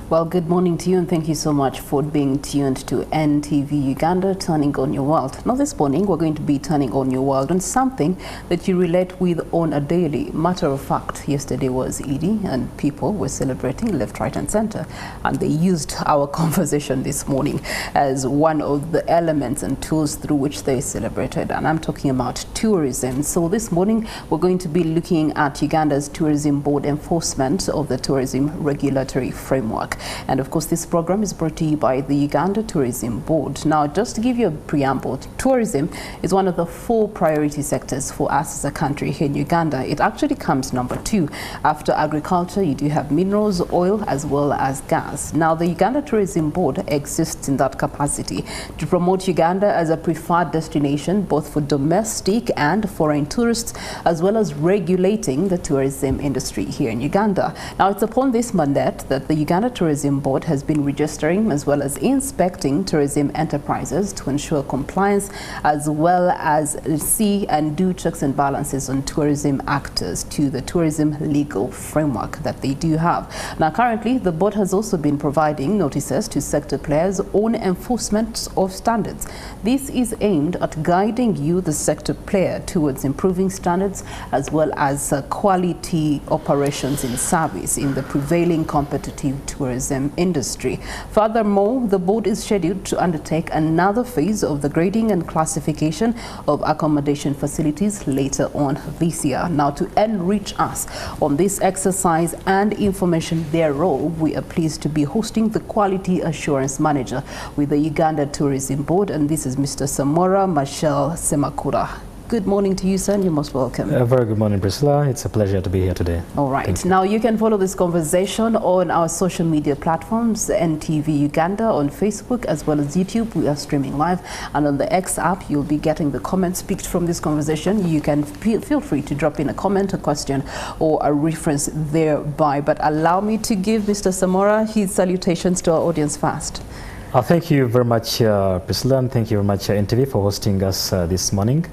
Well, good morning to you, and thank you so much for being tuned to NTV Uganda, Turning on Your World. Now this morning, we're going to be turning on your world on something that you relate with on a daily. Matter of fact, yesterday was Eid, and people were celebrating left, right, and center. And they used our conversation this morning as one of the elements and tools through which they celebrated. And I'm talking about tourism. So this morning, we're going to be looking at Uganda's Tourism Board enforcement of the tourism regulatory framework. And of course, this program is brought to you by the Uganda Tourism Board. Now, just to give you a preamble, tourism is one of the 4 priority sectors for us as a country here in Uganda. It actually comes number 2. After agriculture, you do have minerals, oil, as well as gas. Now, the Uganda Tourism Board exists in that capacity to promote Uganda as a preferred destination, both for domestic and foreign tourists, as well as regulating the tourism industry here in Uganda. Now, it's upon this mandate that the Uganda Tourism Board has been registering as well as inspecting tourism enterprises to ensure compliance, as well as see and do checks and balances on tourism actors to the tourism legal framework that they do have. Now, currently, the board has also been providing notices to sector players on enforcement of standards. This is aimed at guiding you, the sector player, towards improving standards as well as quality operations in service in the prevailing competitive tourism industry. Furthermore, the board is scheduled to undertake another phase of the grading and classification of accommodation facilities later on this year. Now, to enrich us on this exercise and information thereof, we are pleased to be hosting the Quality Assurance Manager with the Uganda Tourism Board, and this is Mr. Samora Machel Semakura. Good morning to you, sir, and you're most welcome. Very good morning, Priscilla. It's a pleasure to be here today. All right. Now, you can follow this conversation on our social media platforms, NTV Uganda on Facebook as well as YouTube. We are streaming live. And on the X app, you'll be getting the comments picked from this conversation. You can feel free to drop in a comment, a question, or a reference thereby. But allow me to give Mr. Samora his salutations to our audience first. Thank you very much, Priscilla, and thank you very much, NTV, for hosting us this morning.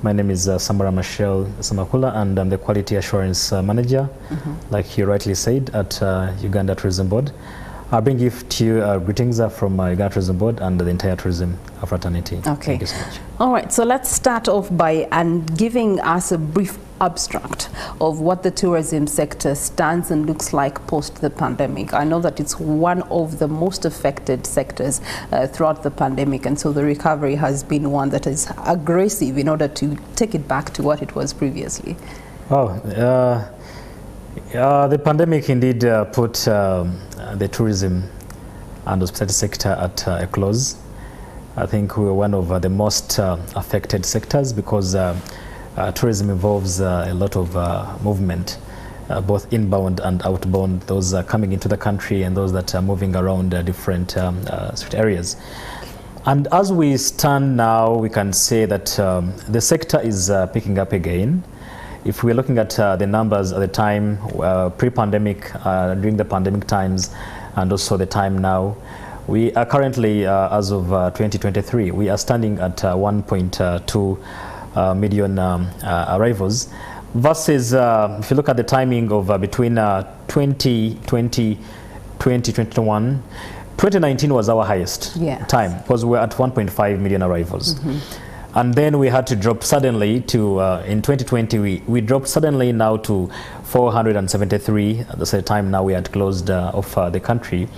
My name is Samora Machel Semakula, and I'm the Quality Assurance Manager, like you rightly said, at Uganda Tourism Board. I bring you to you greetings from Uganda Tourism Board and the entire tourism fraternity. Okay. Thank you so much. All right, so let's start off by giving us a brief abstract of what the tourism sector stands and looks like post the pandemic. I know that it's one of the most affected sectors throughout the pandemic, and so the recovery has been one that is aggressive in order to take it back to what it was previously. The pandemic indeed put the tourism and hospitality sector at a close. I think we were one of the most affected sectors because tourism involves a lot of movement, both inbound and outbound, those coming into the country and those that are moving around different street areas. And as we stand now, we can say that the sector is picking up again. If we're looking at the numbers at the time, pre-pandemic, during the pandemic times, and also the time now, we are currently, as of 2023, we are standing at 1.2 million arrivals, versus if you look at the timing of between 2020, 2021, 2019 was our highest time, because we're at 1.5 million arrivals. And then we had to drop suddenly to, in 2020, we dropped suddenly now to 473. That's the time now we had closed off the country.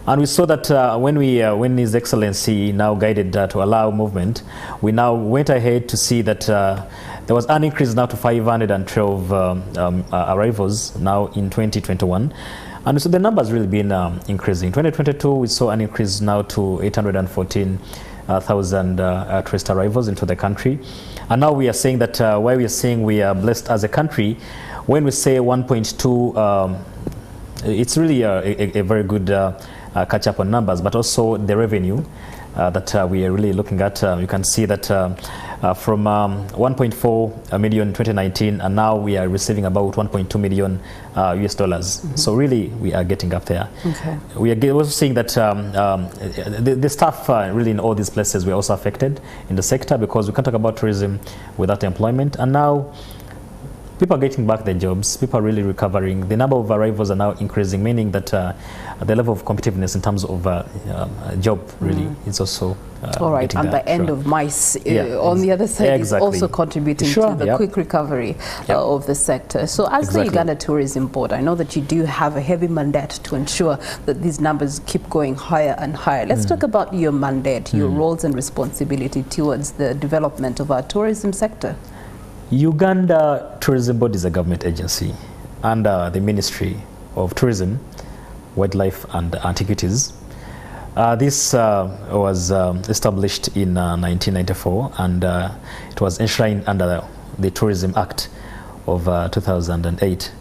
And we saw that when His Excellency now guided to allow movement, we now went ahead to see that there was an increase now to 512 arrivals now in 2021. And so the number has really been increasing. In 2022, we saw an increase now to 814,000 tourist arrivals into the country. And now we are saying that why we are saying we are blessed as a country, when we say 1.2, it's really a very good catch up on numbers, but also the revenue that we are really looking at. You can see that from 1.4 million in 2019, and now we are receiving about 1.2 million US dollars. So really, we are getting up there. Okay. We are also seeing that the staff really in all these places were also affected in the sector, because we can't talk about tourism without employment. And now people are getting back their jobs, people are really recovering. The number of arrivals are now increasing, meaning that the level of competitiveness in terms of job really is also all right, and the end of mice on the other side is also contributing to the quick recovery of the sector. So as the Uganda Tourism Board, I know that you do have a heavy mandate to ensure that these numbers keep going higher and higher. Let's talk about your mandate, your roles and responsibility towards the development of our tourism sector. Uganda Tourism Board is a government agency under the Ministry of Tourism, Wildlife and Antiquities. This was established in 1994, and it was enshrined under the Tourism Act of 2008.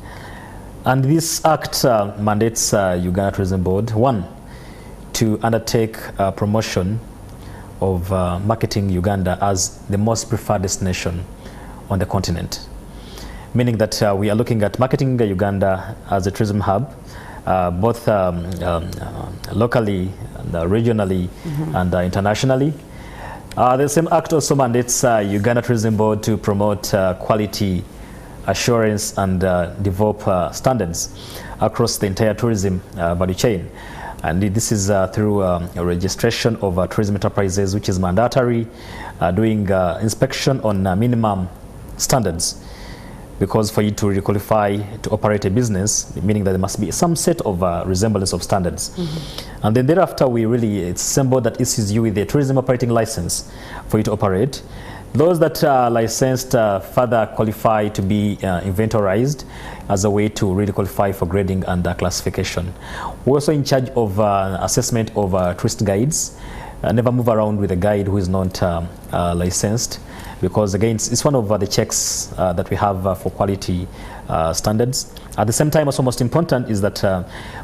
And this act mandates Uganda Tourism Board, one, to undertake promotion of marketing Uganda as the most preferred destination on the continent, meaning that we are looking at marketing Uganda as a tourism hub, both locally, and, regionally, and internationally. The same act also mandates Uganda Tourism Board to promote quality assurance and develop standards across the entire tourism value chain. And this is through a registration of tourism enterprises, which is mandatory, doing inspection on minimum standards, because for you to qualify to operate a business, meaning that there must be some set of resemblance of standards. And then thereafter, it's symbol that issues you with a tourism operating license for you to operate. Those that are licensed further qualify to be inventorized as a way to really qualify for grading and classification. We're also in charge of assessment of tourist guides. Never move around with a guide who is not licensed, because again, it's one of the checks that we have for quality standards. At the same time, also most important is that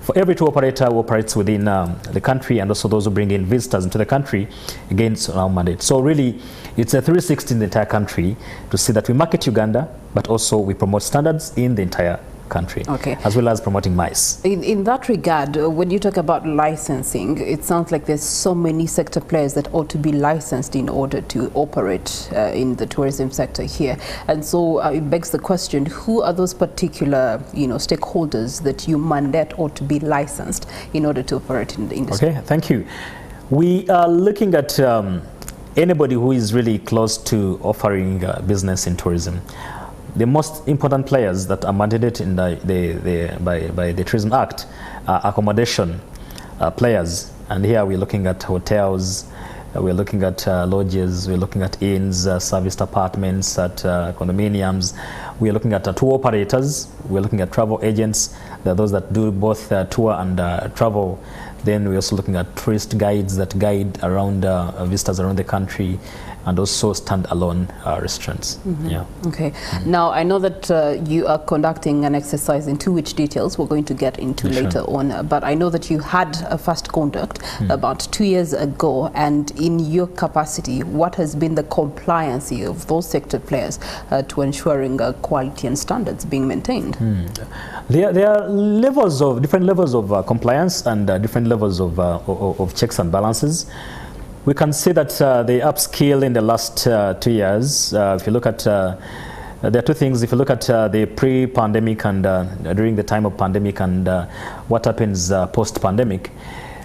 for every tour operator who operates within the country, and also those who bring in visitors into the country, again, it's our mandate. So really, it's a 360 in the entire country to see that we market Uganda, but also we promote standards in the entire country, as well as promoting mice. In that regard, when you talk about licensing, it sounds like there's so many sector players that ought to be licensed in order to operate in the tourism sector here. And so it begs the question, who are those particular stakeholders that you mandate ought to be licensed in order to operate in the industry? Okay, thank you. We are looking at anybody who is really close to offering business in tourism. The most important players that are mandated in by the Tourism Act are accommodation players. And here we're looking at hotels, we're looking at lodges, we're looking at inns, serviced apartments, at condominiums. We're looking at tour operators, we're looking at travel agents. There are those that do both tour and travel. Then we're also looking at tourist guides that guide around visitors around the country, and also stand-alone restaurants. Okay. Now, I know that you are conducting an exercise into which details we're going to get into later on, but I know that you had a first conduct about 2 years ago, and in your capacity, what has been the compliance of those sector players to ensuring quality and standards being maintained? There are different levels of compliance and different levels of checks and balances. We can see that they upscale in the last 2 years. If you look at, there are two things. If you look at the pre-pandemic and during the time of pandemic, and what happens post-pandemic,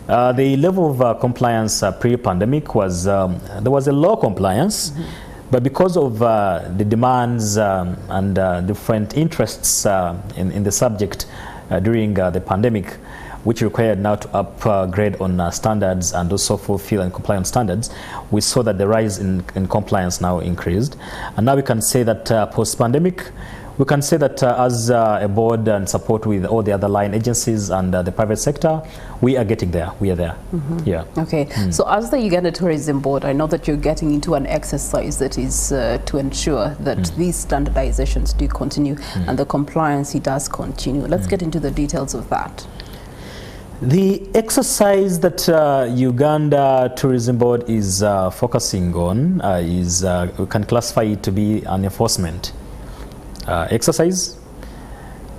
the level of compliance pre-pandemic was, there was a low compliance, but because of the demands and different interests in the subject during the pandemic, which required now to upgrade on standards and also fulfill and comply on standards, we saw that the rise in compliance now increased. And now we can say that post-pandemic, we can say that as a board and support with all the other line agencies and the private sector, we are getting there. We are there. Okay. So as the Uganda Tourism Board, I know that you're getting into an exercise that is to ensure that these standardizations do continue and the compliance does continue. Let's get into the details of that. The exercise that Uganda Tourism Board is focusing on is, we can classify it to be an enforcement exercise,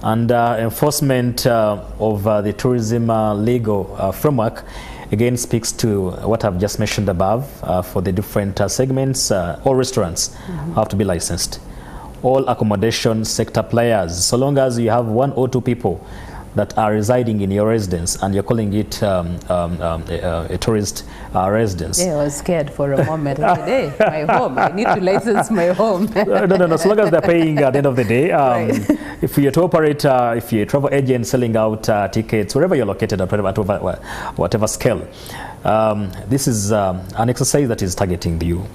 and enforcement of the tourism legal framework again speaks to what I've just mentioned above. For the different segments, all restaurants have to be licensed. all accommodation sector players. So long as you have 1 or 2 people that are residing in your residence and you're calling it a tourist residence. Yeah, I was scared for a moment. I said, hey, my home, I need to license my home. No. So long as they're paying at the end of the day. Right. If you're a tour operator, if you're a travel agent selling out tickets, wherever you're located, at whatever scale, this is an exercise that is targeting you.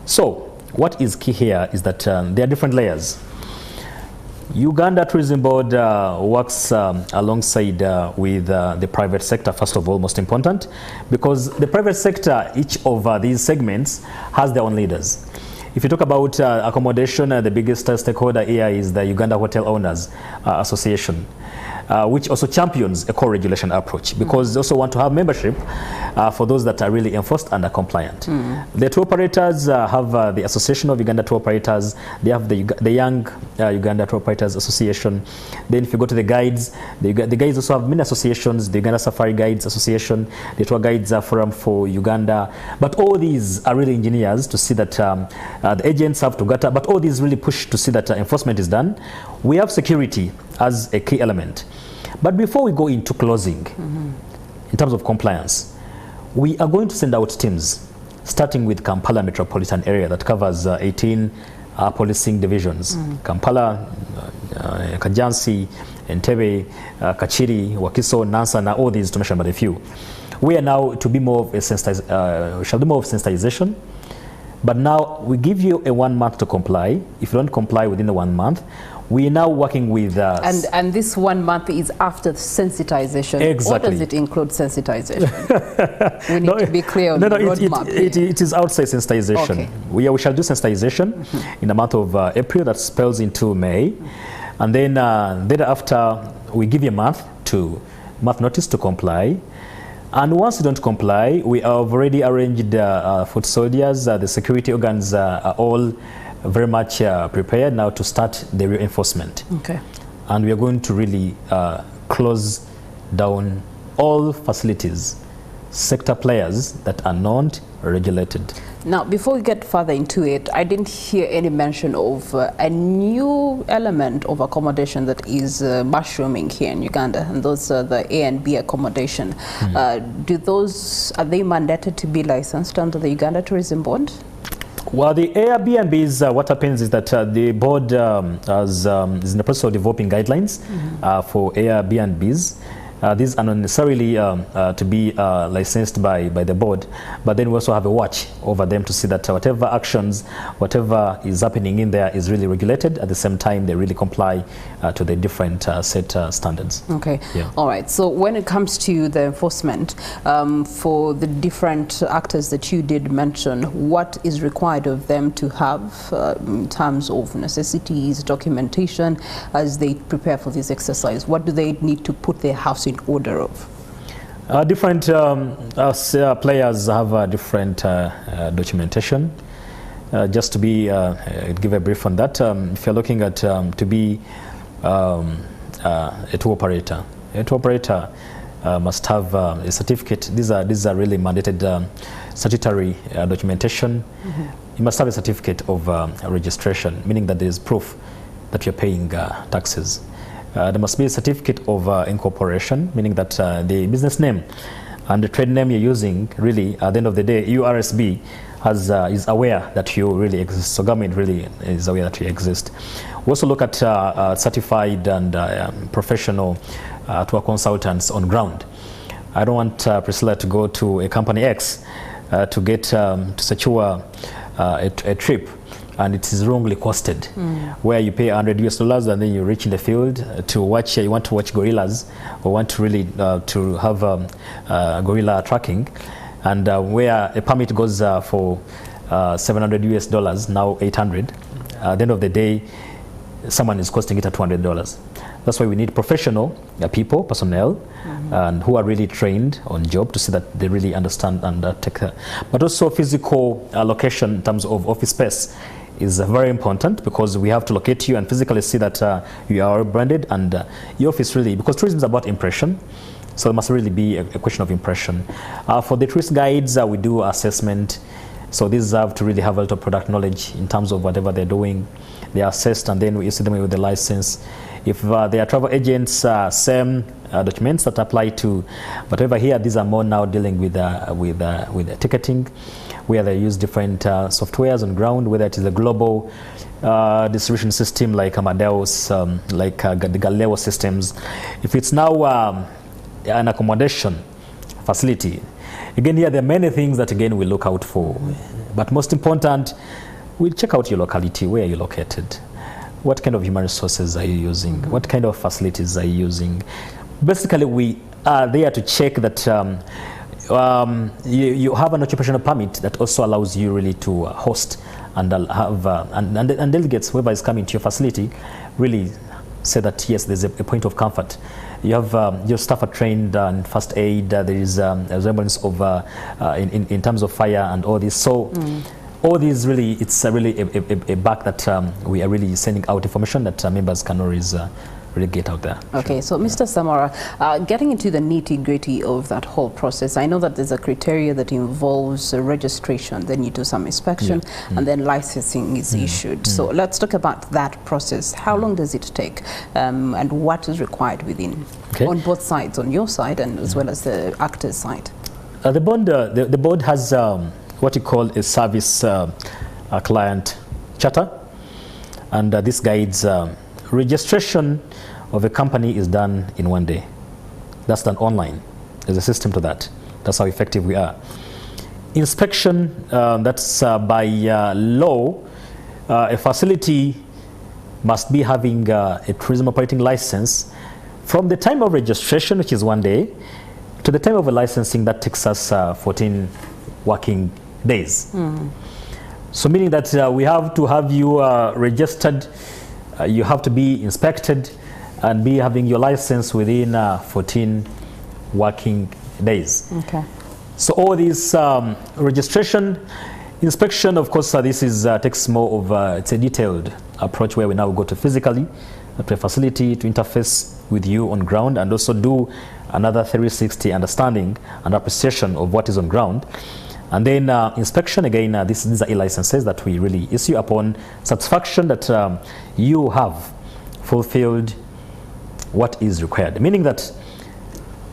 So what is key here is that there are different layers. Uganda Tourism Board works alongside with the private sector, first of all, most important, because the private sector, each of these segments has their own leaders. If you talk about accommodation, the biggest stakeholder here is the Uganda Hotel Owners Association, which also champions a co-regulation approach, because they also want to have membership for those that are really enforced and are compliant. The tour operators have the Association of Uganda Tour Operators. They have the Young Uganda Tour Operators Association. Then if you go to the guides, the guides also have many associations, the Uganda Safari Guides Association, the Tour Guides Forum for Uganda. But all these are really engineers to see that the agents have to gather, but all these really push to see that enforcement is done. We have security as a key element. But before we go into closing, in terms of compliance, we are going to send out teams, starting with Kampala metropolitan area that covers 18 policing divisions. Kampala, Kajansi, Entebbe, Kachiri, Wakiso, Nansana, all these to mention but a few. We are now to be more of a shall do more of sensitization. But now we give you a 1 month to comply. If you don't comply within the 1 month, we are now working with... And this 1 month is after sensitization. Exactly. Or does it include sensitization? We need to be clear on the roadmap. It is outside sensitization. Okay. We shall do sensitization in the month of April. That spells into May. And then thereafter, we give you a month notice to comply. And once you don't comply, we have already arranged foot soldiers. The security organs are all very much prepared now to start the reinforcement. Okay. And we are going to really close down all facilities, sector players that are not regulated. Now, before we get further into it, I didn't hear any mention of a new element of accommodation that is mushrooming here in Uganda, and those are the A and B accommodation. Are they mandated to be licensed under the Uganda Tourism Board? Well, the Airbnbs, what happens is that the board is in the process of developing guidelines for Airbnbs. These are not necessarily to be licensed by the board, but then we also have a watch over them to see that whatever actions, whatever is happening in there is really regulated. At the same time, they really comply to the different set standards. Okay. Yeah. All right. So when it comes to the enforcement, for the different actors that you did mention, what is required of them to have in terms of necessities, documentation, as they prepare for this exercise? What do they need to put their house in order of? Different players have different documentation. Just to be give a brief on that, if you're looking at to be a tour operator, must have a certificate. These are really mandated statutory documentation. You must have a certificate of registration, meaning that there is proof that you're paying taxes. There must be a certificate of incorporation, meaning that the business name and the trade name you're using, really, at the end of the day, URSB is aware that you really exist. So government really is aware that you exist. We also look at certified and professional tour consultants on ground. I don't want Priscilla to go to a company X to get to secure a trip, and it is wrongly costed, where you pay $100 and then you reach in the field to watch. You want to watch gorillas, or want to really to have gorilla tracking, and where a permit goes for $700 now $800. At the end of the day, someone is costing it at $200. That's why we need professional people, personnel, and who are really trained on job to see that they really understand and take care. But also physical location in terms of office space is very important, because we have to locate you and physically see that you are branded, and your office really, because tourism is about impression, so it must really be a question of impression. For the tourist guides, we do assessment. So these have to really have a lot of product knowledge in terms of whatever they're doing. They are assessed, and then we issue them with the license. If they are travel agents, same documents that apply to. But over here, these are more now dealing with ticketing, where they use different softwares on ground, whether it is a global distribution system like Amadeus, like the Galileo systems. If it's now an accommodation facility, again, here there are many things that again we look out for. But most important, we check out your locality. Where are you located? What kind of human resources are you using? What kind of facilities are you using? Basically, we are there to check that you have an occupational permit that also allows you really to host and have and delegates, whoever is coming to your facility, really say that yes, there's a point of comfort. You have your staff are trained in first aid. There is a resemblance of in terms of fire and all this. So all these really, it's really a back that we are really sending out information that members can always really get out there. Okay, so Mr. Samora, getting into the nitty-gritty of that whole process, I know that there's a criteria that involves registration, then you do some inspection, and then licensing is issued. So let's talk about that process. How long does it take, and what is required within, on both sides, on your side and as well as the actor's side? The board has what you call a service client charter, and this guides registration of a company is done in 1 day. That's done online. There's a system to that. That's how effective we are. Inspection, that's by law, a facility must be having a tourism operating license from the time of registration, which is 1 day, to the time of a licensing. That takes us 14 working days. So meaning that we have to have you registered, you have to be inspected and be having your license within 14 working days. Okay. So all this registration, inspection, of course, this is takes more of it's a detailed approach where we now go to physically to a facility to interface with you on ground and also do another 360 understanding and appreciation of what is on ground. And then inspection, again, these are e-licenses that we really issue upon satisfaction that you have fulfilled what is required. Meaning that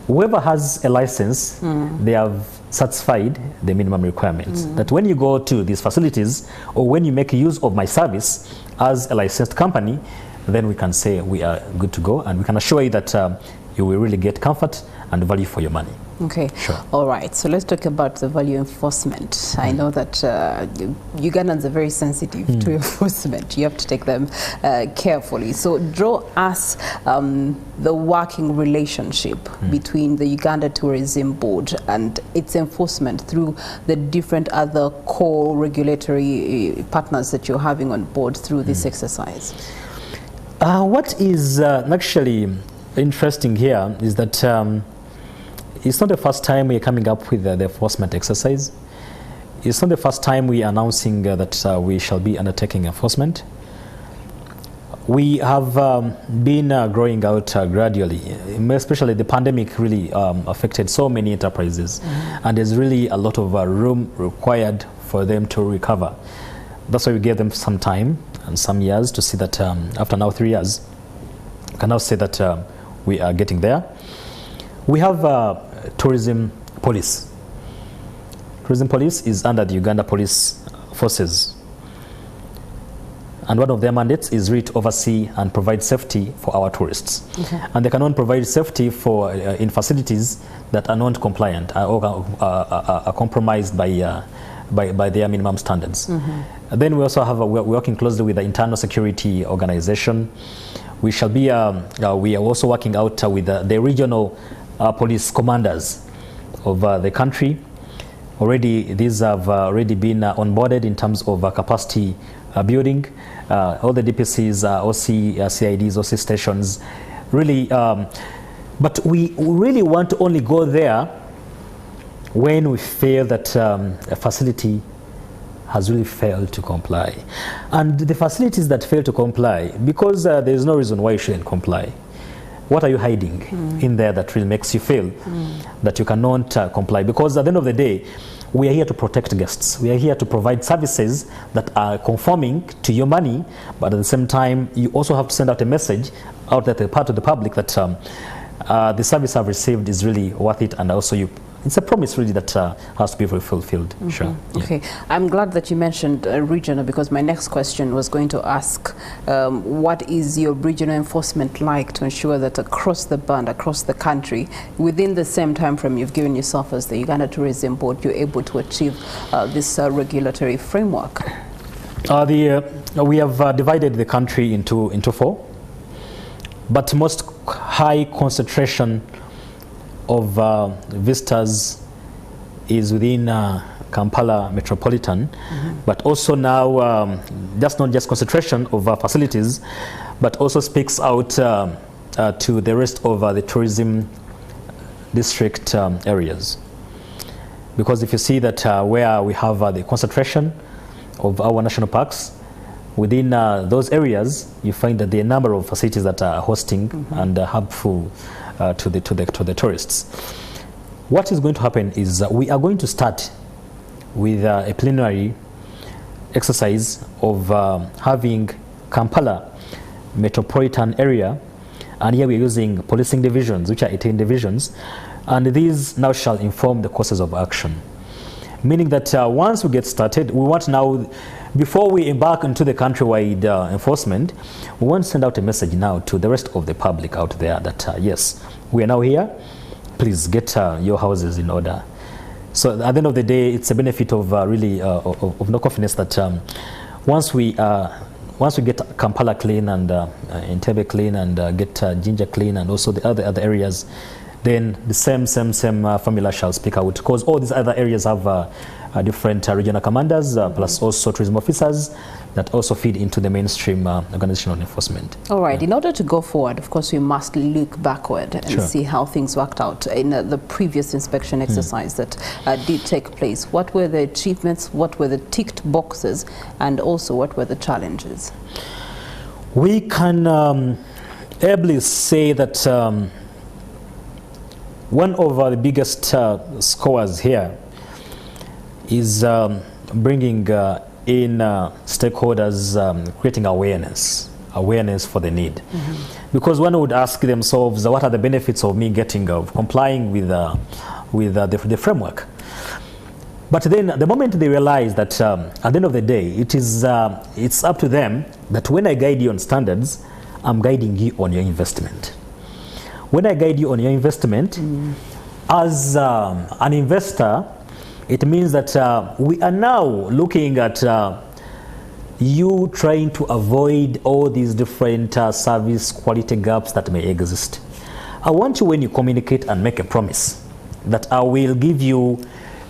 whoever has a license, they have satisfied the minimum requirements. That when you go to these facilities or when you make use of my service as a licensed company, then we can say we are good to go, and we can assure you that you will really get comfort and value for your money. Okay. Sure. All right. So let's talk about the value enforcement. I know that Ugandans are very sensitive to enforcement. You have to take them carefully. So draw us the working relationship between the Uganda Tourism Board and its enforcement through the different other core regulatory partners that you're having on board through this exercise. What is actually interesting here is that it's not the first time we are coming up with the enforcement exercise. It's not the first time we are announcing that we shall be undertaking enforcement. We have been growing out gradually, especially the pandemic really affected so many enterprises, and there's really a lot of room required for them to recover. That's why we gave them some time and some years to see that after now 3 years, we can now say that we are getting there. We have tourism police. Tourism police is under the Uganda Police Forces, and one of their mandates is really to oversee and provide safety for our tourists. And they cannot provide safety for in facilities that are not compliant or are compromised by their minimum standards. Then we also have we're working closely with the internal security organization. We shall be we are also working out with the regional police commanders of the country. Already these have already been onboarded in terms of capacity building. All the DPCs, OC, CIDs, OC stations, really. But we really want to only go there when we feel that a facility has really failed to comply. And the facilities that fail to comply, because there is no reason why you shouldn't comply. What are you hiding in there that really makes you feel that you cannot comply? Because at the end of the day, we are here to protect guests. We are here to provide services that are conforming to your money, but at the same time, you also have to send out a message out to the part of the public that the service I've received is really worth it, and also it's a promise really that has to be fulfilled. Sure. Okay, I'm glad that you mentioned regional, because my next question was going to ask what is your regional enforcement like to ensure that across the band, across the country, within the same time frame you've given yourself as the Uganda Tourism Board, you're able to achieve this regulatory framework? We have divided the country into 4, but most high concentration of visitors is within Kampala metropolitan, but also now that's not just concentration of facilities, but also speaks out to the rest of the tourism district areas. Because if you see that where we have the concentration of our national parks, within those areas, you find that there are a number of facilities that are hosting and helpful to the tourists. What is going to happen is we are going to start with a preliminary exercise of having Kampala metropolitan area, and here we are using policing divisions, which are 18 divisions, and these now shall inform the courses of action. Meaning that once we get started, we want now, before we embark into the countrywide enforcement, we want to send out a message now to the rest of the public out there that yes, we are now here, please get your houses in order. So at the end of the day, it's a benefit of really of no confidence that once we get Kampala clean and Entebbe clean and get Jinja clean and also the other areas, then the same formula shall speak out, because all these other areas have different regional commanders plus also tourism officers that also feed into the mainstream organizational enforcement. All right, in order to go forward, of course, we must look backward and see how things worked out in the previous inspection exercise that did take place. What were the achievements, what were the ticked boxes, and also what were the challenges? We can ably say that one of the biggest scores here is bringing in stakeholders, creating awareness for the need. Because one would ask themselves, what are the benefits of me complying with the framework? But then the moment they realize that at the end of the day, it's up to them that when I guide you on standards, I'm guiding you on your investment. When I guide you on your investment, as an investor, it means that we are now looking at you trying to avoid all these different service quality gaps that may exist. I want you, when you communicate and make a promise that I will give you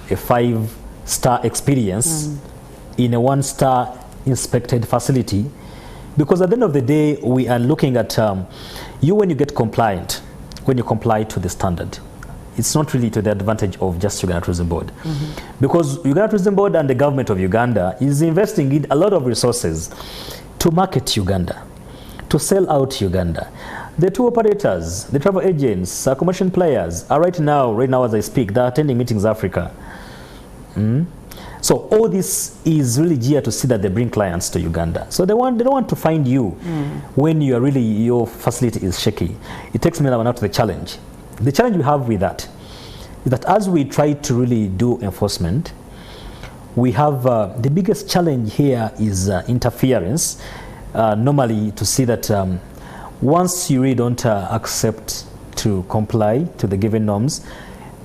a 5-star experience in a 1-star inspected facility, because at the end of the day, we are looking at you when you get compliant, when you comply to the standard. It's not really to the advantage of just Uganda Tourism Board. Because Uganda Tourism Board and the government of Uganda is investing in a lot of resources to market Uganda, to sell out Uganda. The tour operators, the travel agents, accommodation players are right now as I speak, they're attending Meetings Africa. So all this is really geared to see that they bring clients to Uganda. So they don't want to find you when you are really, your facility is shaky. It takes me now to the challenge. The challenge we have with that is that as we try to really do enforcement, we have the biggest challenge here is interference. Normally to see that once you really don't accept to comply to the given norms,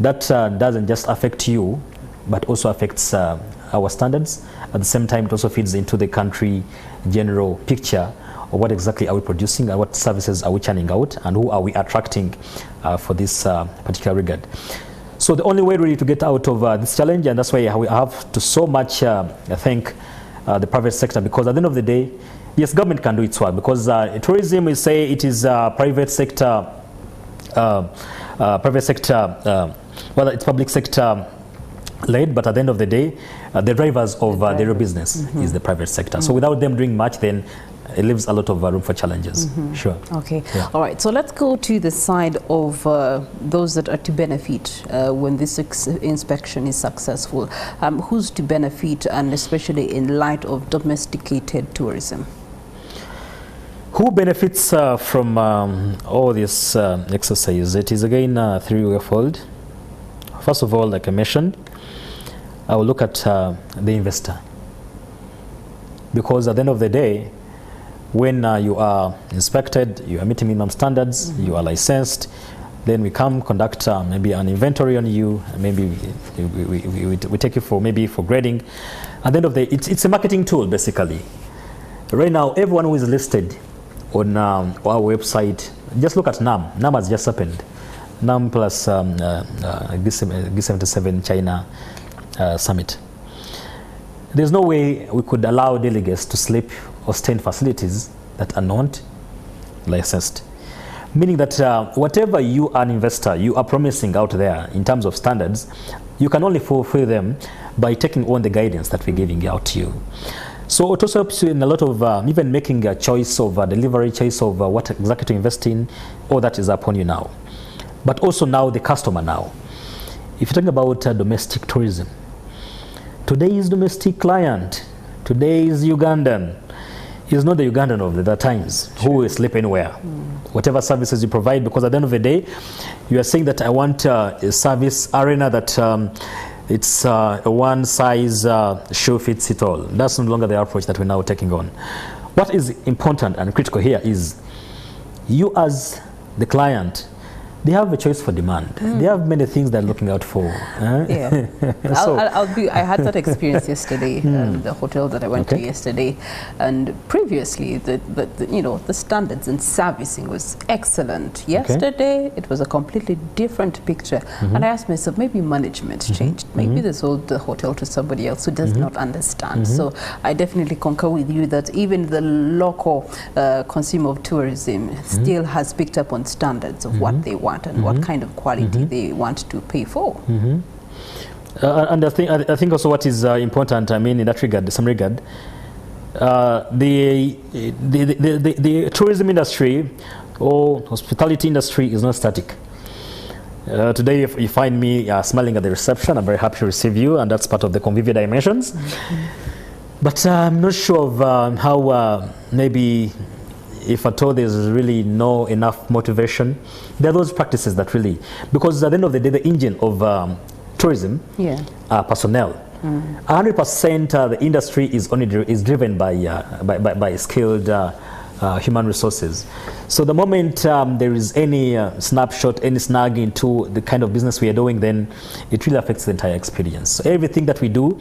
that doesn't just affect you, but also affects our standards. At the same time, it also feeds into the country general picture of what exactly are we producing and what services are we churning out and who are we attracting for this particular regard. So the only way really to get out of this challenge, and that's why we have to so much thank the private sector, because at the end of the day, yes, government can do its work, because tourism, we say it is private sector, whether it's public sector led, but at the end of the day, the drivers of the real business is the private sector. So without them doing much, then it leaves a lot of room for challenges. Sure. Okay. Yeah. All right. So let's go to the side of those that are to benefit when this inspection is successful. Who's to benefit, and especially in light of domesticated tourism? Who benefits from all this exercise? It is again three-fold. First of all, like I mentioned, I will look at the investor. Because at the end of the day, when you are inspected, you are meeting minimum standards, you are licensed, then we come conduct maybe an inventory on you, maybe we take you for grading. At the end of the day, it's a marketing tool basically. Right now, everyone who is listed on our website, just look at NAM. NAM has just happened. NAM plus G77 China Summit. There's no way we could allow delegates to sleep or stay in facilities that are not licensed. Meaning that whatever you are an investor, you are promising out there in terms of standards, you can only fulfill them by taking on the guidance that we're giving out to you. So it also helps you in a lot of even making a choice of delivery, choice of what exactly to invest in, all that is upon you now. But also now the customer now. If you're talking about domestic tourism, today's domestic client, today's Ugandan, is not the Ugandan of the times who will sleep anywhere. Whatever services you provide, because at the end of the day, you are saying that I want a service arena that it's a one size shoe fits it all. That's no longer the approach that we're now taking on. What is important and critical here is you as the client, they have a choice for demand. They have many things they're looking out for. Yeah. So, I had that experience yesterday, the hotel that I went to yesterday, and previously the standards and servicing was excellent. Yesterday it was a completely different picture, and I asked myself, maybe management changed. Maybe they sold the hotel to somebody else who does not understand. So I definitely concur with you that even the local consumer of tourism still has picked up on standards of what they want and what kind of quality they want to pay for. And I think also what is important, I mean, in that regard, some regard, the tourism industry or hospitality industry is not static. Today, if you find me smiling at the reception, I'm very happy to receive you, and that's part of the convivial dimensions. But I'm not sure of how maybe, if at all there's really no enough motivation, there are those practices that really, because at the end of the day, the engine of tourism are personnel. 100% the industry is driven by skilled human resources. So the moment there is any snapshot, any snag into the kind of business we are doing, then it really affects the entire experience. So everything that we do,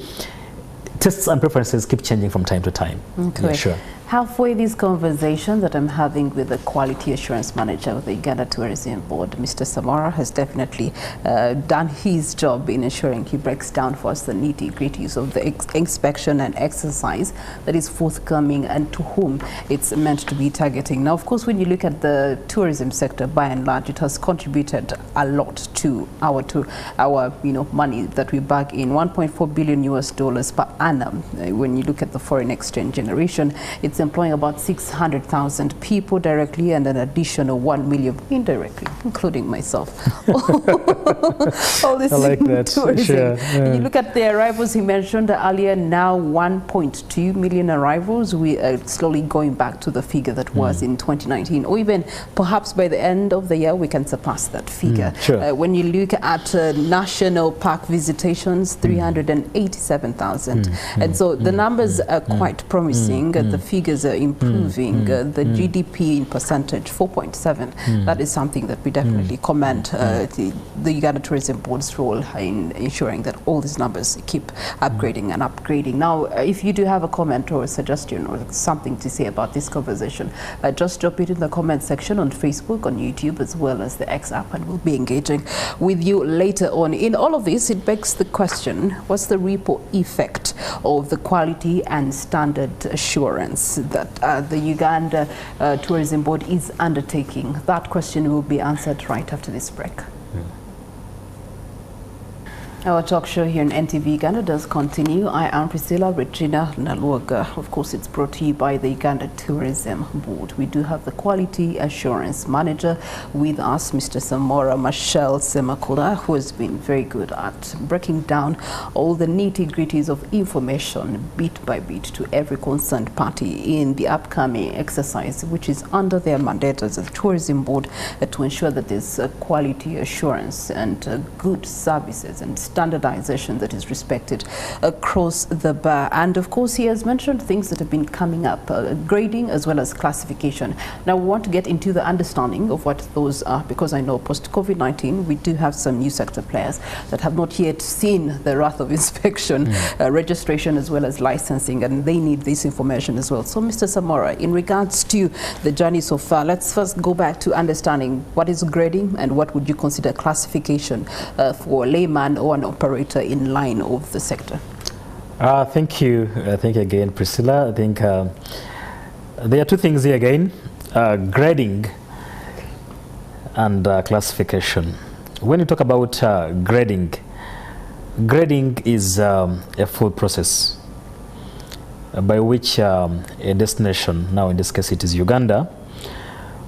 tastes and preferences keep changing from time to time. Okay. Yeah, sure. Halfway these conversations that I'm having with the Quality Assurance Manager of the Uganda Tourism Board, Mr. Samora has definitely done his job in ensuring he breaks down for us the nitty-gritties of the inspection and exercise that is forthcoming and to whom it's meant to be targeting. Now, of course, when you look at the tourism sector, by and large, it has contributed a lot to our money that we bag in, $1.4 billion per annum. When you look at the foreign exchange generation, it's employing about 600,000 people directly and an additional 1 million indirectly, including myself. All this I like that. tourism. Sure. You look at the arrivals he mentioned earlier, now 1.2 million arrivals. We are slowly going back to the figure that was in 2019, or even perhaps by the end of the year we can surpass that figure. Sure. When you look at national park visitations, 387,000. And so the numbers are quite promising. The figures are improving. The GDP in percentage, 4.7. That is something that we definitely commend the Uganda Tourism Board's role in ensuring that all these numbers keep upgrading and upgrading. Now, if you do have a comment or a suggestion or something to say about this conversation, just drop it in the comment section on Facebook, on YouTube, as well as the X app, and we'll be engaging with you later on. In all of this, it begs the question, what's the ripple effect of the quality and standard assurance that the Uganda Tourism Board is undertaking? That question will be answered right after this break. Our talk show here in NTV Uganda does continue. I am Priscilla Regina Naluaga. Of course, it's brought to you by the Uganda Tourism Board. We do have the Quality Assurance Manager with us, Mr. Samora Machel Semakula, who has been very good at breaking down all the nitty-gritties of information bit by bit to every concerned party in the upcoming exercise, which is under their mandate as a tourism board to ensure that there's quality assurance and good services and standardization that is respected across the bar. And of course, he has mentioned things that have been coming up, grading as well as classification. Now, we want to get into the understanding of what those are, because I know post-COVID-19, we do have some new sector players that have not yet seen the wrath of inspection, registration as well as licensing, and they need this information as well. So, Mr. Samora, in regards to the journey so far, let's first go back to understanding what is grading and what would you consider classification for a layman or an operator in line of the sector. Thank you. Thank you again, Priscilla. I think there are two things here again, grading and classification. When you talk about grading is a full process by which a destination, now in this case it is Uganda,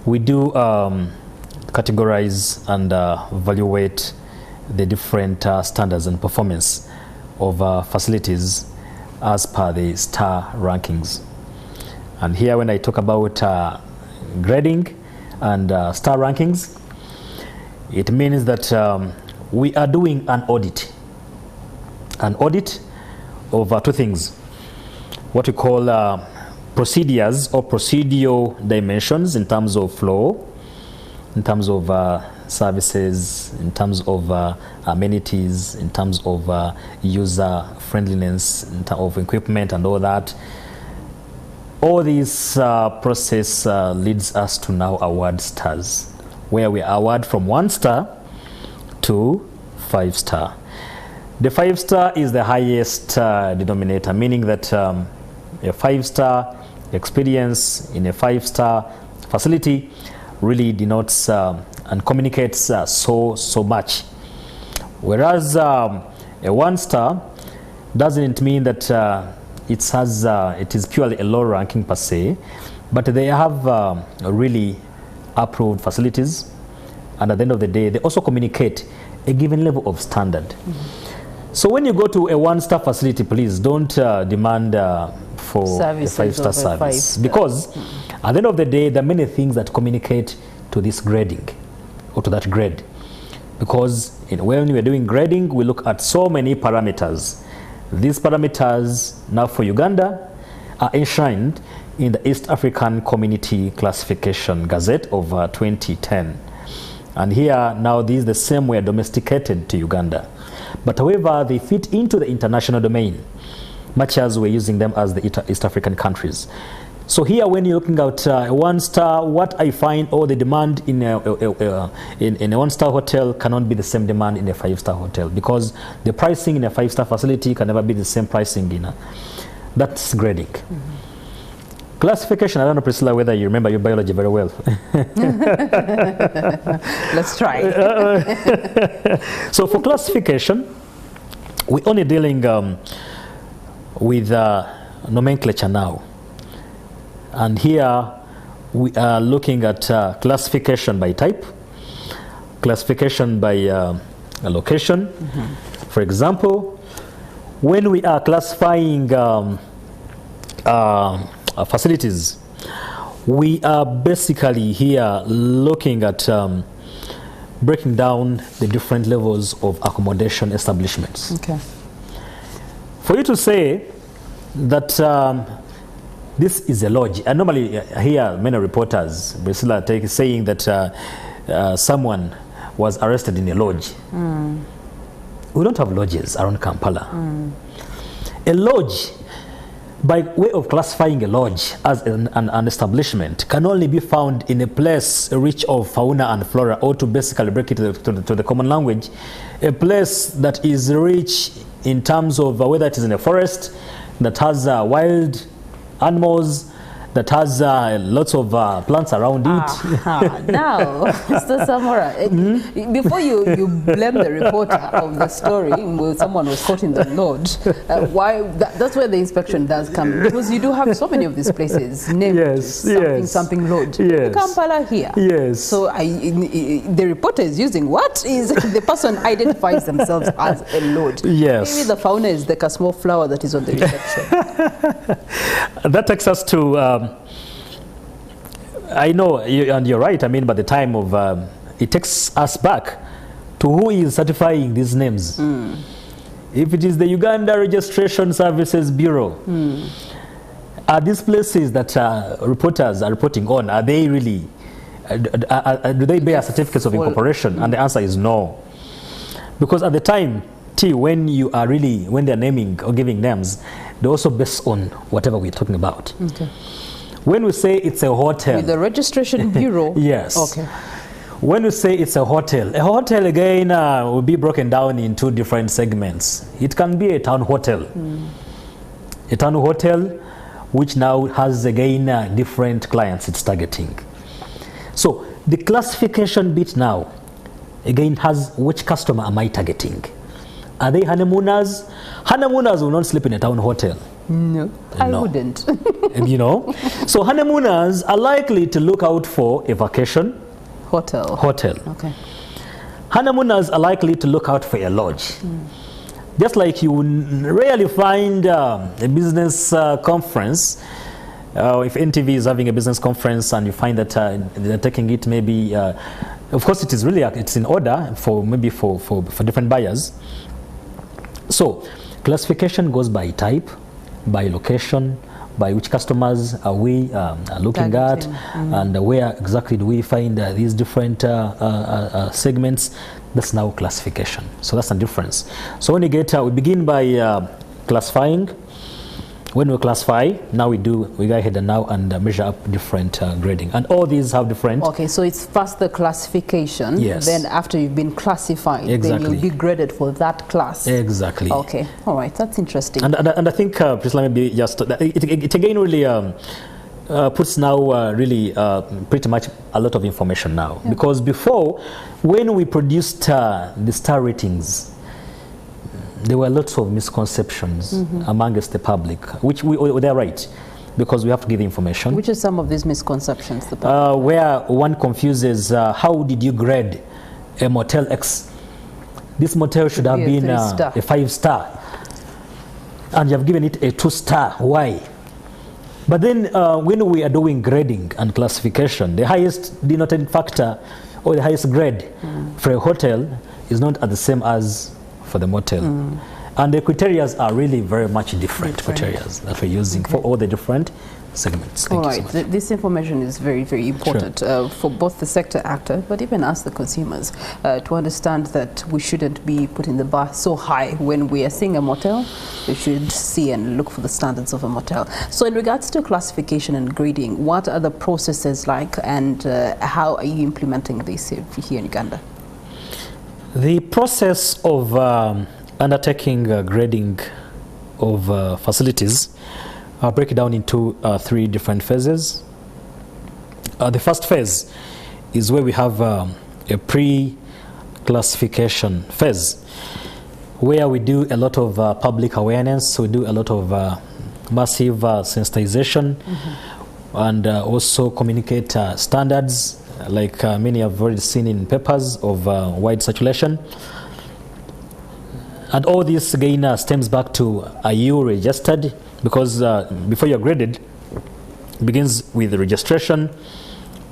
we do categorize and evaluate the different standards and performance of facilities as per the star rankings. And here when I talk about grading and star rankings, it means that we are doing an audit of two things, what we call procedures or procedural dimensions in terms of flow, in terms of services, in terms of amenities, in terms of user friendliness, in terms of equipment and all that. All this process leads us to now award stars, where we award from 1 star to 5 star. The 5 star is the highest denominator, meaning that a 5-star experience in a 5-star facility really denotes and communicates so much. Whereas a 1-star doesn't mean that it is purely a low ranking per se, but they have really approved facilities, and at the end of the day they also communicate a given level of standard. So when you go to a 1-star facility, please don't demand for services a 5-star service, because at the end of the day there are many things that communicate to this grading or to that grade, because when we are doing grading we look at so many parameters. These parameters now for Uganda are enshrined in the East African Community Classification Gazette of 2010, and here now these the same were domesticated to Uganda, but however they fit into the international domain much as we're using them as the East African countries. So here when you're looking at a 1-star, what I find, the demand in a 1-star hotel cannot be the same demand in a 5-star hotel, because the pricing in a 5-star facility can never be the same pricing in that's grading. Classification, I don't know, Priscilla, whether you remember your biology very well. Let's try. So for classification, we're only dealing with nomenclature now. And here we are looking at classification by type, classification by location. For example, when we are classifying facilities, we are basically here looking at breaking down the different levels of accommodation establishments. Okay. For you to say that this is a lodge, and normally here many reporters, Priscilla, saying that someone was arrested in a lodge. We don't have lodges around Kampala. A lodge, by way of classifying a lodge as an establishment, can only be found in a place rich of fauna and flora, or to basically break it to the common language, a place that is rich in terms of whether it is in a forest that has wild animals that has lots of plants around it. Now, Mr. Samora, before you blame the reporter of the story where someone was caught in the lodge, that's where the inspection does come in, because you do have so many of these places named something lodge. Kampala here. Yes. So the reporter is using what is the person identifies themselves as a lodge. Yes. Maybe the fauna is like a small flower that is on the reception. That takes us to, I know, and you're right, I mean, by the time of, it takes us back to who is certifying these names. If it is the Uganda Registration Services Bureau, are these places that reporters are reporting on, are they really, do they bear certificates of incorporation? And the answer is no. Because at the time, when you are really, when they're naming or giving names, they also based on whatever we're talking about. Okay. When we say it's a hotel, with the Registration Bureau. Yes. Okay. When we say it's a hotel again will be broken down in two different segments. It can be a town hotel. A town hotel which now has again different clients it's targeting. So the classification bit now again has which customer am I targeting? Are they honeymooners? Honeymooners will not sleep in a town hotel. No, I wouldn't. You know, so honeymooners are likely to look out for a vacation hotel. Okay. Honeymooners are likely to look out for a lodge. Just like you rarely find a business conference. If NTV is having a business conference and you find that they're taking it, maybe, of course, it is really it's in order for maybe for different buyers. So classification goes by type, by location, by which customers are we looking at, and where exactly do we find these different segments. That's now classification. So that's the difference. So when you get, we begin by classifying. When we classify, now we go ahead and measure up different grading, and all these have different. Okay, so it's first the classification. Yes. Then after you've been classified, then you'll be graded for that class. Exactly. Okay. All right. That's interesting. And I think please let me be just it again really puts now really pretty much a lot of information now, because before, when we produced the star ratings, there were lots of misconceptions amongst the public, which they're right, because we have to give information. Which are some of these misconceptions? Where one confuses, how did you grade a Motel X? This motel should have been a 5-star, and you have given it a 2-star. Why? But then when we are doing grading and classification, the highest denoting factor or the highest grade for a hotel is not at the same as for the motel. And the criteria are really very much different criteria that we're using for all the different segments. Thank you so much. This information is very, very important for both the sector actor, but even us, the consumers, to understand that we shouldn't be putting the bar so high. When we are seeing a motel, we should see and look for the standards of a motel. So in regards to classification and grading, what are the processes like, and how are you implementing this here in Uganda? The process of undertaking grading of facilities break it down into 3 different phases. The first phase is where we have a pre-classification phase, where we do a lot of public awareness. We do a lot of massive sensitization and also communicate standards, like many have already seen in papers of wide circulation. And all this again stems back to, are you registered? Because before you're graded, it begins with the registration.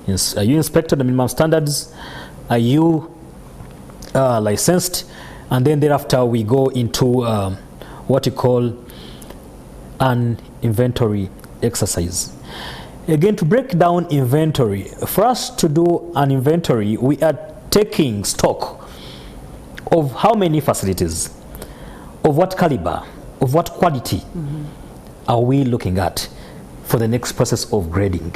Are you inspected the minimum standards? Are you licensed? And then thereafter we go into what you call an inventory exercise. Again, to break down inventory, for us to do an inventory, we are taking stock of how many facilities, of what caliber, of what quality are we looking at for the next process of grading.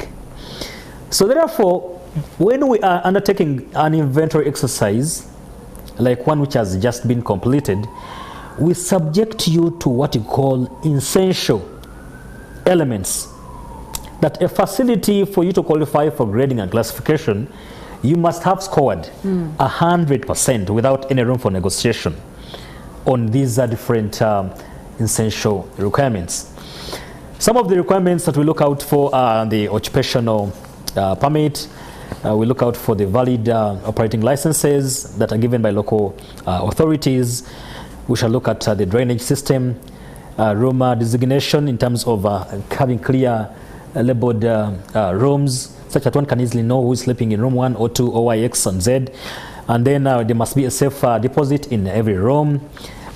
So therefore, when we are undertaking an inventory exercise, like one which has just been completed, we subject you to what you call essential elements that a facility, for you to qualify for grading and classification, you must have scored 100% without any room for negotiation on these different essential requirements. Some of the requirements that we look out for are the occupational permit. We look out for the valid operating licenses that are given by local authorities. We shall look at the drainage system, room designation in terms of having clear labeled rooms, such that one can easily know who is sleeping in room 1 or 2 or Y, X, and Z. And then there must be a safe deposit in every room.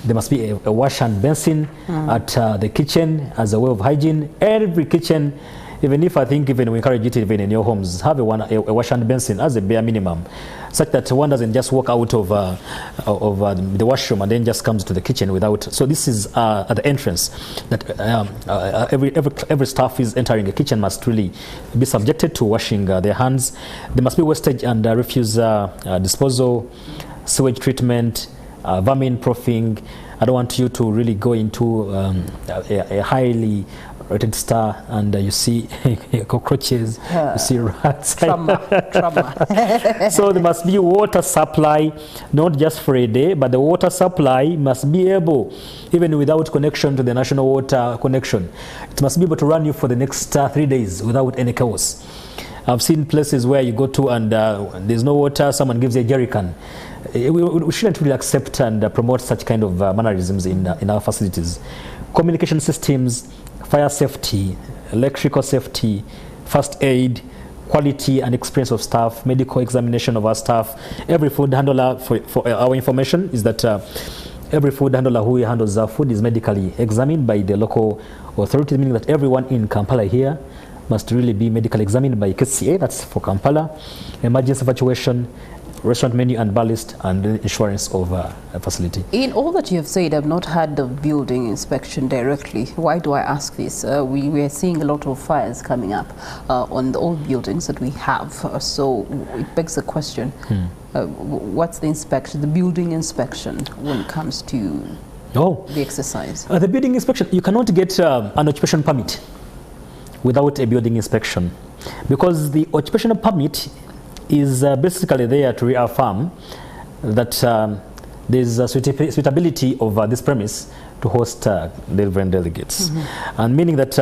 There must be a wash and basin at the kitchen as a way of hygiene. Every kitchen, even if I think even we encourage you to even in your homes, have a wash and basin as a bare minimum, such that one doesn't just walk out of the washroom and then just comes to the kitchen without. So this is at the entrance that every staff is entering a kitchen must really be subjected to washing their hands. There must be wastage and refuse disposal, sewage treatment, vermin proofing. I don't want you to really go into a highly rated star and you see cockroaches, you see rats. Trauma. So there must be water supply, not just for a day, but the water supply must be able, even without connection to the national water connection, it must be able to run you for the next 3 days without any chaos. I've seen places where you go to and there's no water, someone gives you a jerry can. We shouldn't really accept and promote such kind of mannerisms in our facilities. Communication systems, fire safety, electrical safety, first aid, quality and experience of staff, medical examination of our staff. Every food handler, for our information, is that every food handler who handles our food is medically examined by the local authority, meaning that everyone in Kampala here must really be medically examined by KCA, that's for Kampala. Emergency evacuation, restaurant menu and bar list, and insurance of a facility. In all that you have said, I've not had the building inspection directly. Why do I ask this? We are seeing a lot of fires coming up on the old buildings that we have. So it begs the question, what's the inspection, the building inspection, when it comes to the exercise? The building inspection, you cannot get an occupation permit without a building inspection, because the occupational permit is basically there to reaffirm that there's a suitability of this premise to host the reverend delegates. And meaning that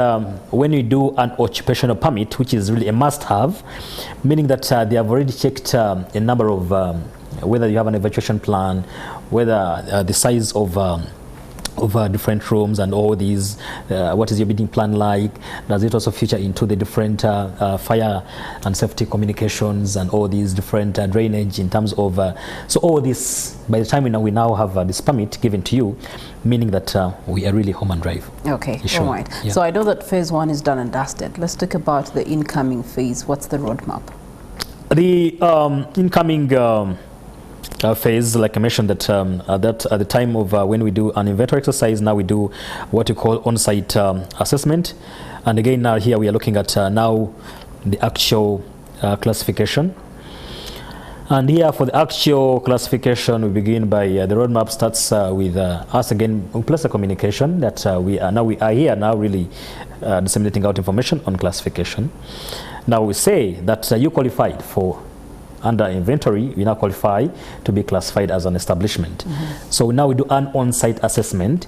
when you do an occupational permit, which is really a must-have, meaning that they have already checked a number of whether you have an evacuation plan, whether the size of different rooms and all these, what is your bidding plan like, does it also feature into the different fire and safety communications and all these different drainage in terms of, so all this, by the time we now have this permit given to you, meaning that we are really home and drive. Okay, all right. Yeah. So I know that phase 1 is done and dusted. Let's talk about the incoming phase. What's the roadmap? The incoming phase, like I mentioned, that at the time of when we do an inventory exercise, now we do what you call on-site assessment. And again, now here we are looking at now the actual classification. And here for the actual classification, we begin by the roadmap starts with us again, we place a communication that we are here now really disseminating out information on classification. Now we say that you qualified for under inventory, you now qualify to be classified as an establishment. So now we do an on-site assessment,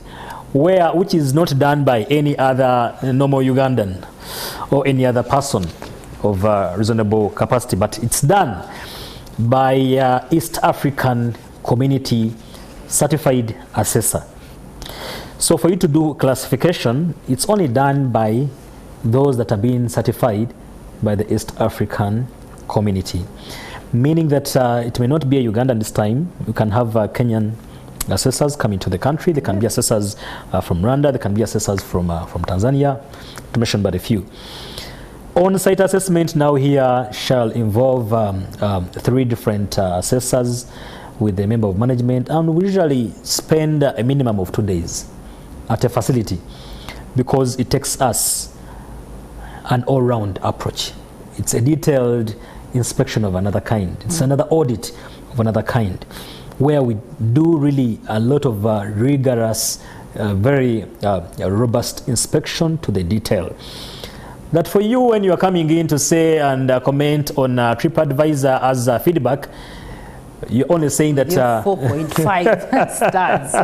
which is not done by any other normal Ugandan or any other person of reasonable capacity, but it's done by East African Community Certified Assessor. So for you to do classification, it's only done by those that are being certified by the East African Community. Meaning that it may not be a Ugandan this time. You can have Kenyan assessors come into the country. They can be assessors from Rwanda. They can be assessors from Tanzania, to mention but a few. On-site assessment now here shall involve 3 different assessors with a member of management, and we usually spend a minimum of 2 days at a facility because it takes us an all-round approach. It's a detailed inspection of another kind. It's another audit of another kind, where we do really a lot of rigorous, very robust inspection to the detail. that for you, when you are coming in to say and comment on TripAdvisor as feedback, you're only saying that 4.5 stars.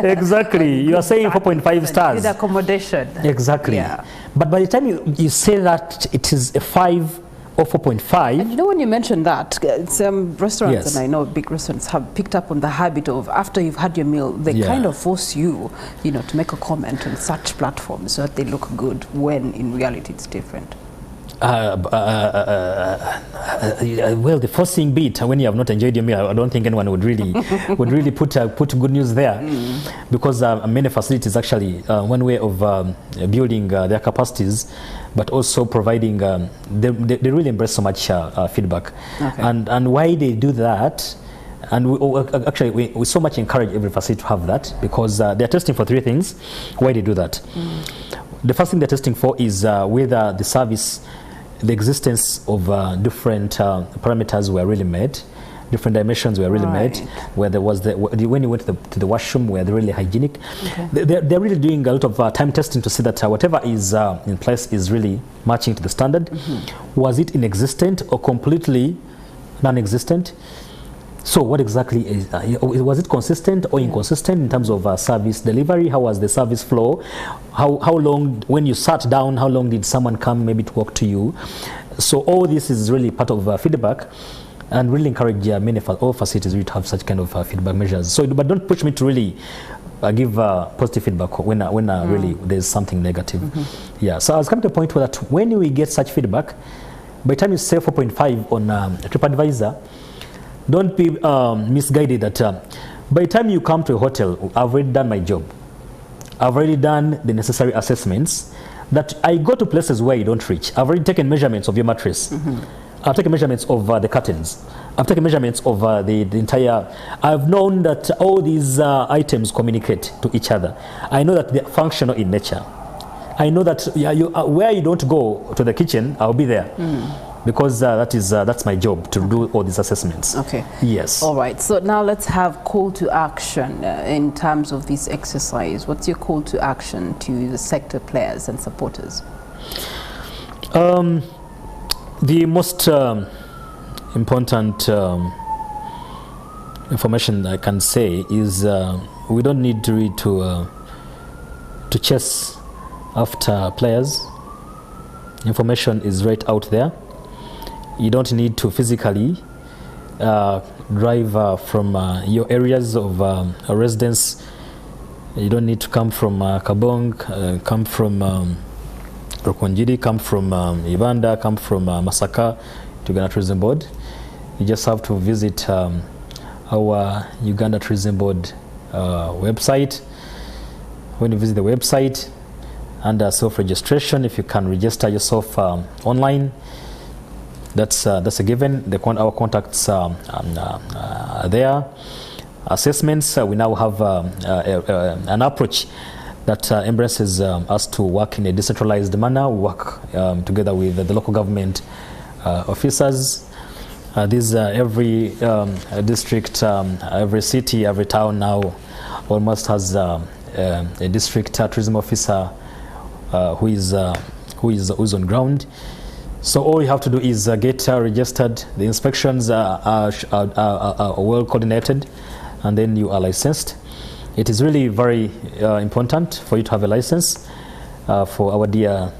Exactly, you are saying 4.5 stars. With accommodation. Exactly. Yeah. But by the time you say that it is a 5 or 4.5. And you know, when you mentioned that, some restaurants, yes. and I know big restaurants, have picked up on the habit of, after you've had your meal, they kind of force you, to make a comment on such platforms so that they look good, when in reality it's different. Well, the forcing bit, when you have not enjoyed your meal, I don't think anyone would really put good news there, because many facilities actually one way of building their capacities, but also providing they really embrace so much feedback, and why they do that. And we so much encourage every facility to have that, because they're testing for 3 things. Why they do that? The first thing they're testing for is whether the service, the existence of different parameters were really met, different dimensions were really met, where there was when you went to the washroom, were they really hygienic. They're really doing a lot of time testing to see that whatever is in place is really matching to the standard. Was it inexistent or completely non-existent? So what exactly is, was it consistent or inconsistent in terms of service delivery? How was the service flow? How long, when you sat down, how long did someone come maybe to walk to you? So all this is really part of feedback, and really encourage all facilities really to have such kind of feedback measures. So, but don't push me to really give positive feedback when really there's something negative. Yeah, so I was coming to a point where that when we get such feedback, by the time you say 4.5 on TripAdvisor, don't be misguided that by the time you come to a hotel, I've already done my job. I've already done the necessary assessments, that I go to places where you don't reach. I've already taken measurements of your mattress. I've taken measurements of the curtains. I've taken measurements of the entire... I've known that all these items communicate to each other. I know that they're functional in nature. I know that where you don't go to the kitchen, I'll be there. Because that's my job, to do all these assessments. Okay. Yes. All right. So now let's have call to action in terms of this exercise. What's your call to action to the sector players and supporters? The most important information I can say is we don't need to chase after players. Information is right out there. You don't need to physically drive from your areas of residence. You don't need to come from Kabong, come from Rukwanjiri, come from Uganda, come from Masaka to Uganda Tourism Board. You just have to visit our Uganda Tourism Board website. When you visit the website, under self-registration, if you can register yourself online, that's a given. Our contacts are there. Assessments, we now have an approach that embraces us to work in a decentralized manner. We work together with the local government officers. Every district, every city, every town now almost has a district tourism officer who is on ground. So all you have to do is get registered. The inspections are well coordinated, and then you are licensed. It is really very important for you to have a license. For our dear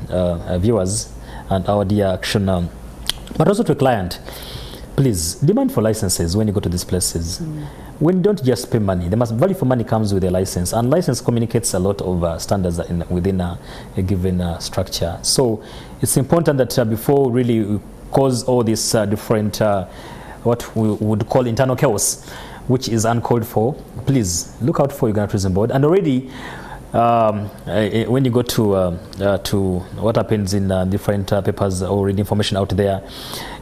viewers and our dear action, but also to a client, please demand for licenses when you go to these places. When you don't just pay money, value for money comes with a license, and license communicates a lot of standards within a given structure. So it's important that before really we cause all this different what we would call internal chaos, which is uncalled for, please look out for Uganda Tourism Board. And already when you go to what happens in different papers or read information out there,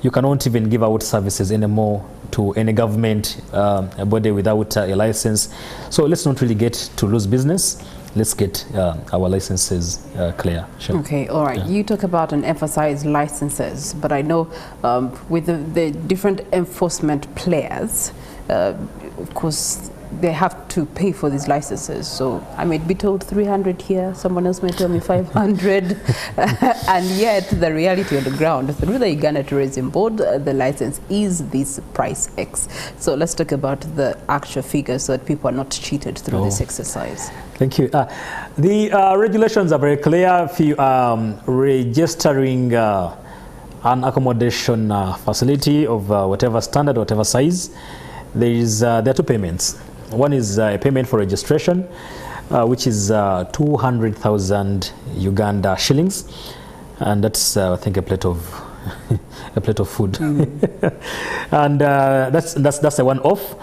you cannot even give out services anymore to any government body without a license. So let's not really get to lose business. Let's get our licenses clear. Sure. Okay, all right. Yeah. You talk about and emphasize licenses, but I know with the different enforcement players, of course, they have to pay for these licenses. So I may be told 300 here, someone else may tell me 500, and yet the reality on the ground through the Uganda Tourism Board, the license is this price X. So let's talk about the actual figures so that people are not cheated through this exercise. Thank you. The regulations are very clear. If you are registering an accommodation facility of whatever standard, whatever size, there are two payments. One is a payment for registration, which is 200,000 Uganda shillings, and that's I think a plate of food, and that's the one-off.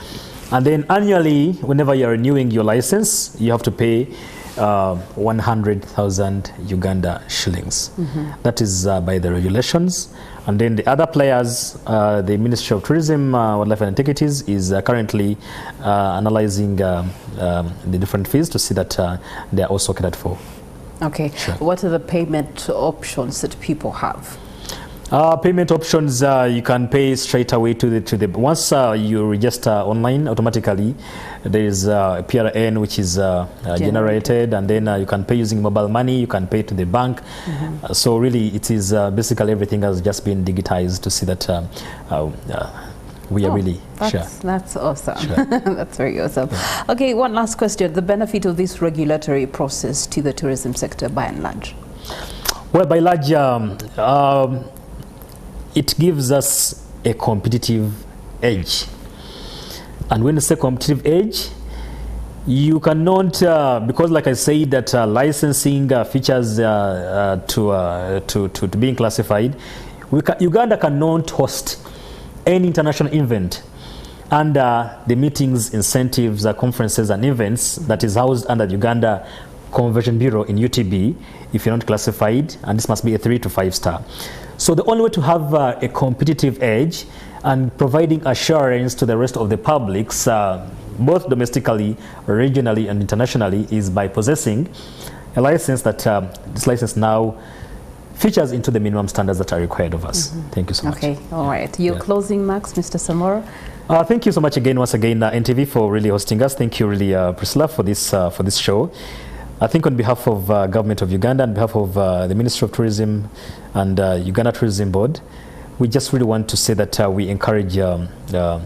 And then annually, whenever you're renewing your license, you have to pay 100,000 Uganda shillings. That is by the regulations. And then the other players, the Ministry of Tourism, Wildlife and Antiquities is currently analyzing the different fees to see that they are also catered for. Okay. Sure. What are the payment options that people have? Payment options, you can pay straight away to the once you register online, automatically there is a PRN which is generated, and then you can pay using mobile money, you can pay to the bank. So really it is basically everything has just been digitized to see that we are really sure. That's awesome. Sure. That's very awesome. Yeah. Okay, one last question. The benefit of this regulatory process to the tourism sector by and large? Well, by large, it gives us a competitive edge. And when you say competitive edge, you cannot, because like I said, that licensing features to being classified, Uganda cannot host any international event under the meetings, incentives, conferences and events that is housed under the Uganda Convention Bureau in UTB if you're not classified, and this must be a 3 to 5 star. So the only way to have a competitive edge and providing assurance to the rest of the publics, both domestically, regionally and internationally, is by possessing a license that this license now features into the minimum standards that are required of us. Thank you so much. Okay, all right. Your closing marks, Mr. Samora? Thank you so much again, once again, NTV for really hosting us. Thank you really, Priscilla, for this show. I think on behalf of Government of Uganda, on behalf of the Ministry of Tourism and Uganda Tourism Board, we just really want to say that we encourage people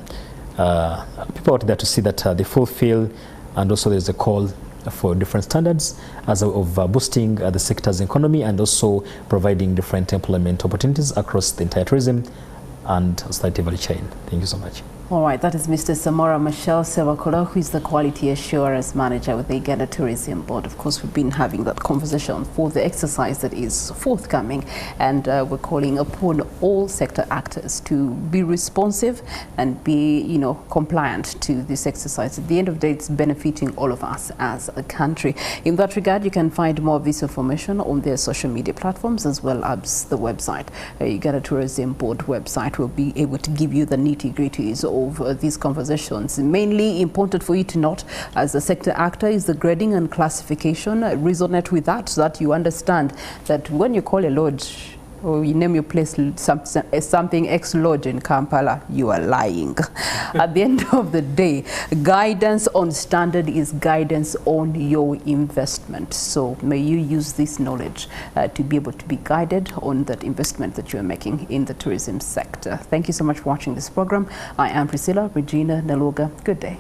out there to see that they fulfill, and also there's a call for different standards as of boosting the sector's economy and also providing different employment opportunities across the entire tourism and society value chain. Thank you so much. All right, that is Mr. Samora Michelle Sewakolo, who is the Quality Assurance Manager with the Uganda Tourism Board. Of course, we've been having that conversation for the exercise that is forthcoming, and we're calling upon all sector actors to be responsive and be, compliant to this exercise. At the end of the day, it's benefiting all of us as a country. In that regard, you can find more of this information on their social media platforms as well as the website. Uganda Tourism Board website will be able to give you the nitty-gritties of these conversations. Mainly important for you to note as a sector actor is the grading and classification. Resonate with that so that you understand that when you call a lodge or you name your place something X Lodge in Kampala, you are lying. At the end of the day, guidance on standard is guidance on your investment. So may you use this knowledge to be able to be guided on that investment that you are making in the tourism sector. Thank you so much for watching this program. I am Priscilla Regina Naluga. Good day.